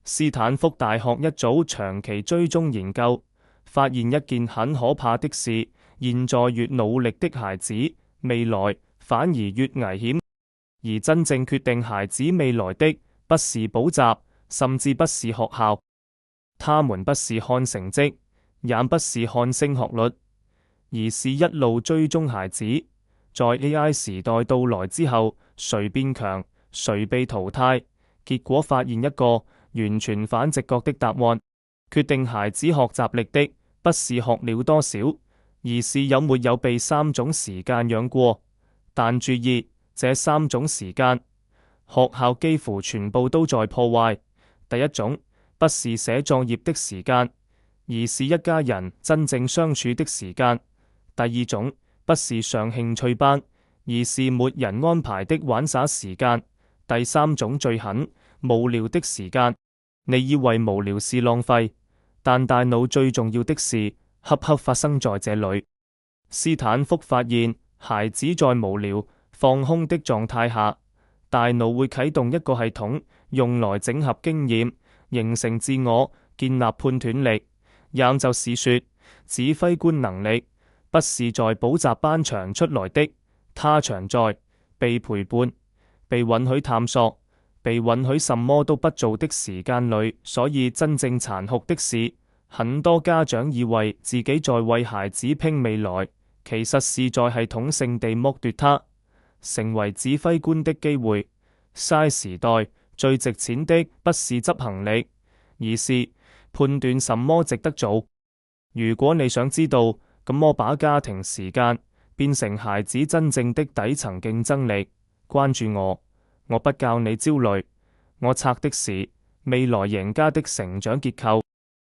斯坦福大學一組長期追蹤研究發現一件很可怕的事：現在越努力的孩子，未來反而越危險。而真正決定孩子未來的，不是補習，甚至不是學校。他們不是看成績，也不是看升學率，而是一路追蹤孩子。在 AI 時代到來之後，誰變強，誰被淘汰？結果發現一個完全反直覺的答案：決定孩子學習力的，不是學了多少，而是有沒有被3種時間養過。但注意，這3種時間，學校幾乎全部都在破壞。第一種，不是寫作業的時間，而是一家人真正相處的時間。第二種，不是上興趣班，而是沒人安排的玩耍時間。第三種最狠，無聊的時間。你以為無聊是浪費，但大腦最重要的事恰恰發生在這裡。斯坦福發現，孩子在無聊、放空的狀態下，大腦會啟動一個系統，用來整合經驗，形成自我，建立判斷力。也就是說，指揮官能力不是在補習班長出來的，它長在被陪伴、被允許探索、被允許什麼都不做的時間裡。所以真正殘酷的是，很多家長以為自己在為孩子拼未來，其實是在系統性地剝奪他成為指揮官的機會。SAI時代最值錢的不是執行力，而是判斷什麼值得做。如果你想知道怎麼把家庭時間變成孩子真正的底層競爭力，關注我。我不教你焦慮，我拆的是未來贏家的成長結構。